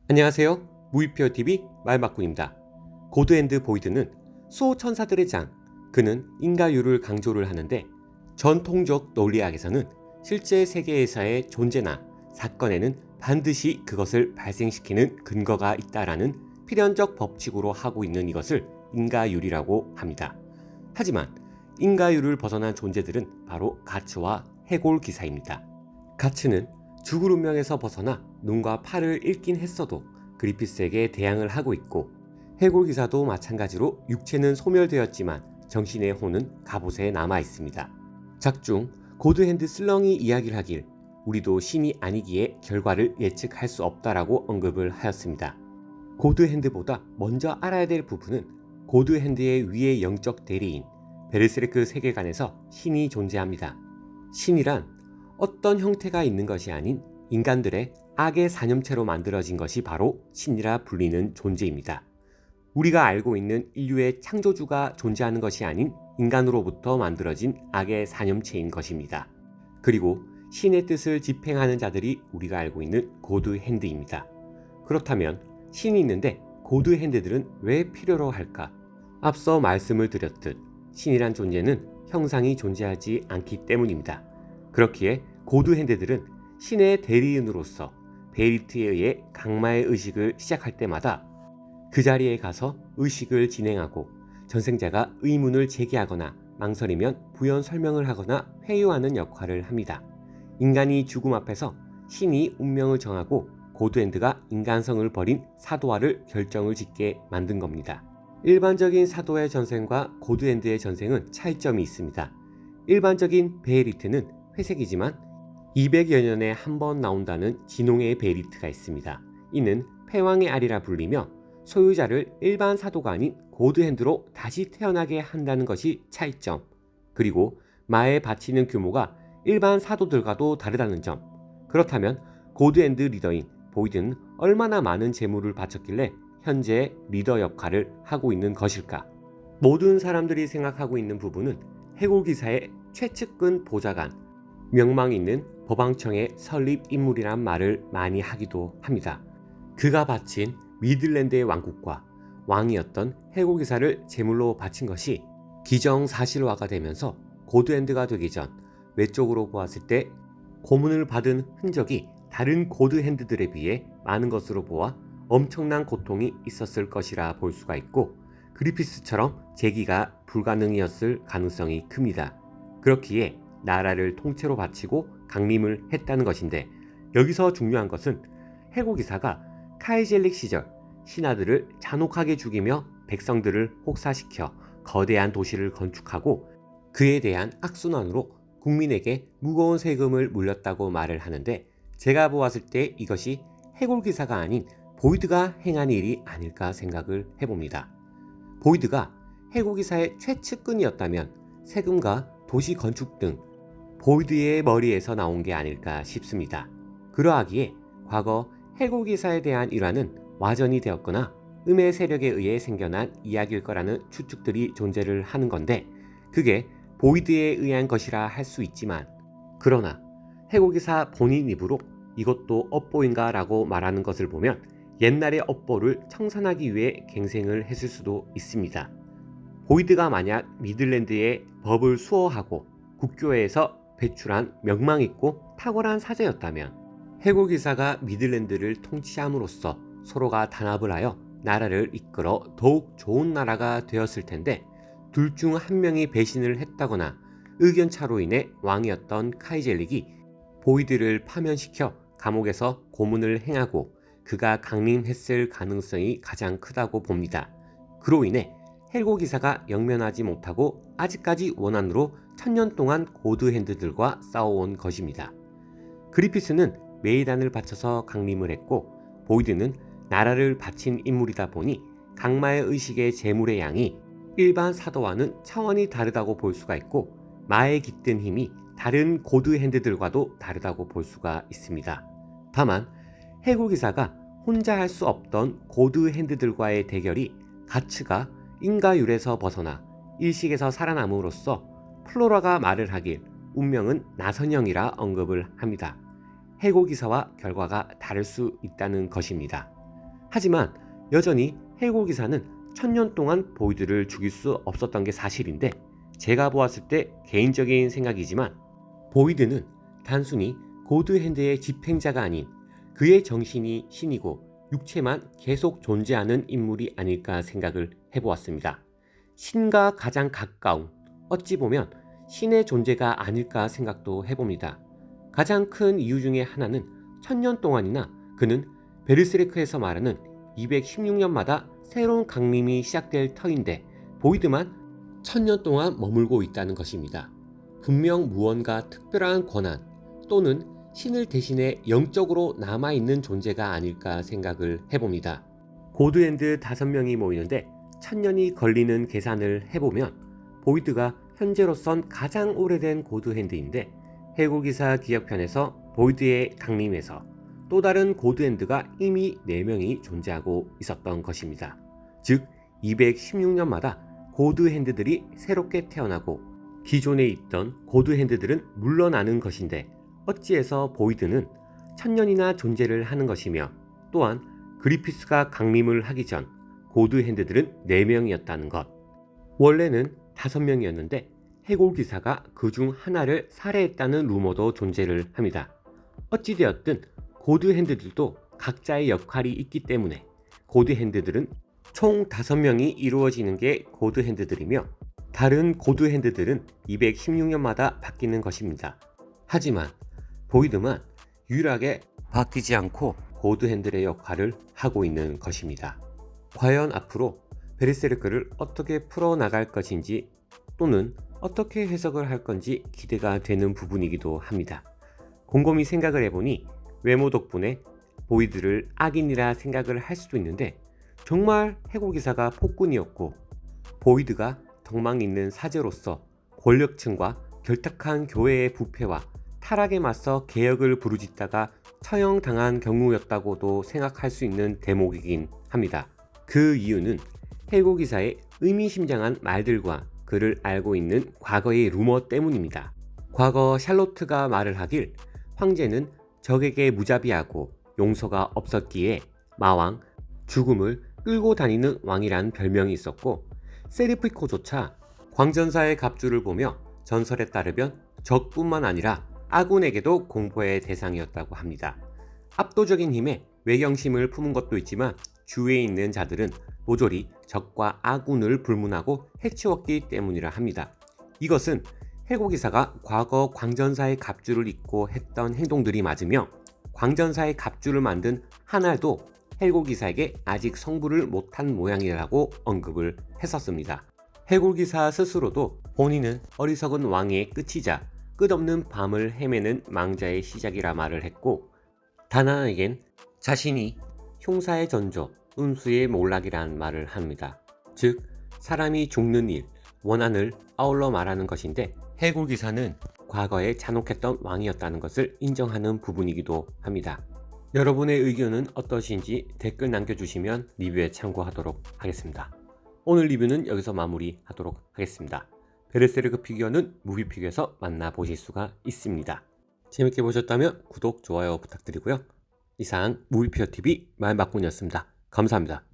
안녕하세요. 무이표TV 말바꾼입니다. 고드 앤드 보이드는 수호천사들의 장, 그는 인과율을 강조를 하는데 전통적 논리학에서는 실제 세계에서의 존재나 사건에는 반드시 그것을 발생시키는 근거가 있다라는 필연적 법칙으로 하고 있는 이것을 인과율이라고 합니다. 하지만 인과율을 벗어난 존재들은 바로 가츠와 해골기사입니다. 가츠는 죽을 운명에서 벗어나 눈과 팔을 잃긴 했어도 그리피스에게 대항을 하고 있고, 해골기사도 마찬가지로 육체는 소멸되었지만 정신의 혼은 갑옷에 남아 있습니다. 작중 고드핸드 슬렁이 이야기를 하길 우리도 신이 아니기에 결과를 예측할 수 없다라고 언급을 하였습니다. 고드핸드보다 먼저 알아야 될 부분은 고드핸드의 위의 영적 대리인 베르세르크 세계관에서 신이 존재합니다. 신이란 어떤 형태가 있는 것이 아닌 인간들의 악의 산염체로 만들어진 것이 바로 신이라 불리는 존재입니다. 우리가 알고 있는 인류의 창조주가 존재하는 것이 아닌 인간으로부터 만들어진 악의 산염체인 것입니다. 그리고 신의 뜻을 집행하는 자들이 우리가 알고 있는 고드핸드입니다. 그렇다면 신이 있는데 고드핸드들은 왜 필요로 할까? 앞서 말씀을 드렸듯 신이란 존재는 형상이 존재하지 않기 때문입니다. 그렇기에 고드핸드들은 신의 대리인으로서 베리트에 의해 강마의 의식을 시작할 때마다 그 자리에 가서 의식을 진행하고 전생자가 의문을 제기하거나 망설이면 부연 설명을 하거나 회유하는 역할을 합니다. 인간이 죽음 앞에서 신이 운명을 정하고 고드핸드가 인간성을 버린 사도화를 결정을 짓게 만든 겁니다. 일반적인 사도의 전생과 고드핸드의 전생은 차이점이 있습니다. 일반적인 베리트는 회색이지만 200여 년에 한 번 나온다는 진홍의 베리트가 있습니다. 이는 패왕의 알이라 불리며 소유자를 일반 사도가 아닌 고드핸드로 다시 태어나게 한다는 것이 차이점. 그리고 마에 바치는 규모가 일반 사도들과도 다르다는 점. 그렇다면 고드핸드 리더인 보이드는 얼마나 많은 재물을 바쳤길래 현재 리더 역할을 하고 있는 것일까? 모든 사람들이 생각하고 있는 부분은 해골기사의 최측근 보좌관, 명망 있는 법왕청의 설립 인물이란 말을 많이 하기도 합니다. 그가 바친 미들랜드의 왕국과 왕이었던 해골기사를 제물로 바친 것이 기정사실화가 되면서 고드핸드가 되기 전 외적으로 보았을 때 고문을 받은 흔적이 다른 고드핸드들에 비해 많은 것으로 보아 엄청난 고통이 있었을 것이라 볼 수가 있고, 그리피스처럼 재기가 불가능이었을 가능성이 큽니다. 그렇기에 나라를 통째로 바치고 강림을 했다는 것인데, 여기서 중요한 것은 해골기사가 카이젤릭 시절 신하들을 잔혹하게 죽이며 백성들을 혹사시켜 거대한 도시를 건축하고 그에 대한 악순환으로 국민에게 무거운 세금을 물렸다고 말을 하는데, 제가 보았을 때 이것이 해골기사가 아닌 보이드가 행한 일이 아닐까 생각을 해봅니다. 보이드가 해골기사의 최측근이었다면 세금과 도시 건축 등 보이드의 머리에서 나온 게 아닐까 싶습니다. 그러하기에 과거 해골기사에 대한 일화는 와전이 되었거나 음의 세력에 의해 생겨난 이야기일 거라는 추측들이 존재를 하는 건데, 그게 보이드에 의한 것이라 할 수 있지만, 그러나 해골기사 본인 입으로 이것도 업보인가 라고 말하는 것을 보면 옛날의 업보를 청산하기 위해 갱생을 했을 수도 있습니다. 보이드가 만약 미들랜드의 법을 수호하고 국교회에서 배출한 명망있고 탁월한 사제였다면 해골기사가 미들랜드를 통치함으로써 서로가 단합을 하여 나라를 이끌어 더욱 좋은 나라가 되었을 텐데, 둘 중 한 명이 배신을 했다거나 의견차로 인해 왕이었던 카이젤릭이 보이드를 파면시켜 감옥에서 고문을 행하고 그가 강림했을 가능성이 가장 크다고 봅니다. 그로 인해 해골기사가 영면하지 못하고 아직까지 원한으로 1000년 동안 고드핸드들과 싸워온 것입니다. 그리피스는 메이단을 바쳐서 강림을 했고, 보이드는 나라를 바친 인물이다 보니 강마의 의식의 재물의 양이 일반 사도와는 차원이 다르다고 볼 수가 있고, 마에 깃든 힘이 다른 고드핸드들과도 다르다고 볼 수가 있습니다. 다만 해골기사가 혼자 할 수 없던 고드핸드들과의 대결이 가츠가 인과율에서 벗어나 일식에서 살아남음으로써 플로라가 말을 하길 운명은 나선형이라 언급을 합니다. 해고기사와 결과가 다를 수 있다는 것입니다. 하지만 여전히 해골 기사는 1000년 동안 보이드를 죽일 수 없었던 게 사실인데, 제가 보았을 때 개인적인 생각이지만 보이드는 단순히 고드핸드의 집행자가 아닌 그의 정신이 신이고 육체만 계속 존재하는 인물이 아닐까 생각을 해보았습니다. 신과 가장 가까운, 어찌 보면 신의 존재가 아닐까 생각도 해봅니다. 가장 큰 이유 중에 하나는 1000년 동안이나 그는 베르세르크에서 말하는 216년마다 새로운 강림이 시작될 터인데 보이드만 1000년 동안 머물고 있다는 것입니다. 분명 무언가 특별한 권한 또는 신을 대신해 영적으로 남아있는 존재가 아닐까 생각을 해봅니다. 고드핸드 5명이 모이는데 1000년이 걸리는 계산을 해보면 보이드가 현재로선 가장 오래된 고드핸드인데, 해골기사 기억편에서 보이드의 강림에서 또 다른 고드핸드가 이미 4명이 존재하고 있었던 것입니다. 즉 216년마다 고드핸드들이 새롭게 태어나고 기존에 있던 고드핸드들은 물러나는 것인데, 어찌해서 보이드는 1000년이나 존재를 하는 것이며, 또한 그리피스가 강림을 하기 전 고드핸드들은 4명이었다는 것. 원래는 5명이었는데 해골기사가 그 중 하나를 살해했다는 루머도 존재를 합니다. 어찌되었든 고드핸드들도 각자의 역할이 있기 때문에 고드핸드들은 총 5명이 이루어지는 게 고드핸드들이며, 다른 고드핸드들은 216년마다 바뀌는 것입니다. 하지만 보이드만 유일하게 바뀌지 않고 고드핸들의 역할을 하고 있는 것입니다. 과연 앞으로 베르세르크를 어떻게 풀어나갈 것인지 또는 어떻게 해석을 할 건지 기대가 되는 부분이기도 합니다. 곰곰이 생각을 해보니 외모 덕분에 보이드를 악인이라 생각을 할 수도 있는데, 정말 해골기사가 폭군이었고 보이드가 덕망 있는 사제로서 권력층과 결탁한 교회의 부패와 타락에 맞서 개혁을 부르짖다가 처형당한 경우였다고도 생각할 수 있는 대목이긴 합니다. 그 이유는 해골기사의 의미심장한 말들과 그를 알고 있는 과거의 루머 때문입니다. 과거 샬롯트가 말을 하길 황제는 적에게 무자비하고 용서가 없었기에 마왕, 죽음을 끌고 다니는 왕이란 별명이 있었고, 세르피코조차 광전사의 갑주를 보며 전설에 따르면 적뿐만 아니라 아군에게도 공포의 대상이었다고 합니다. 압도적인 힘에 외경심을 품은 것도 있지만 주위에 있는 자들은 모조리 적과 아군을 불문하고 해치웠기 때문이라 합니다. 이것은 해골기사가 과거 광전사의 갑주를 입고 했던 행동들이 맞으며, 광전사의 갑주를 만든 하날도 해골기사에게 아직 성불을 못한 모양이라고 언급을 했었습니다. 해골기사 스스로도 본인은 어리석은 왕의 끝이자 끝없는 밤을 헤매는 망자의 시작이라 말을 했고, 다나에겐 자신이 흉사의 전조, 운수의 몰락이란 말을 합니다. 즉 사람이 죽는 일, 원한을 아울러 말하는 것인데, 해골기사는 과거에 잔혹했던 왕이었다는 것을 인정하는 부분이기도 합니다. 여러분의 의견은 어떠신지 댓글 남겨주시면 리뷰에 참고하도록 하겠습니다. 오늘 리뷰는 여기서 마무리하도록 하겠습니다. 베르세르크 피규어는 무비피규어에서 만나보실 수가 있습니다. 재밌게 보셨다면 구독, 좋아요 부탁드리고요. 이상 무비피규어TV 말바꾼이었습니다. 감사합니다.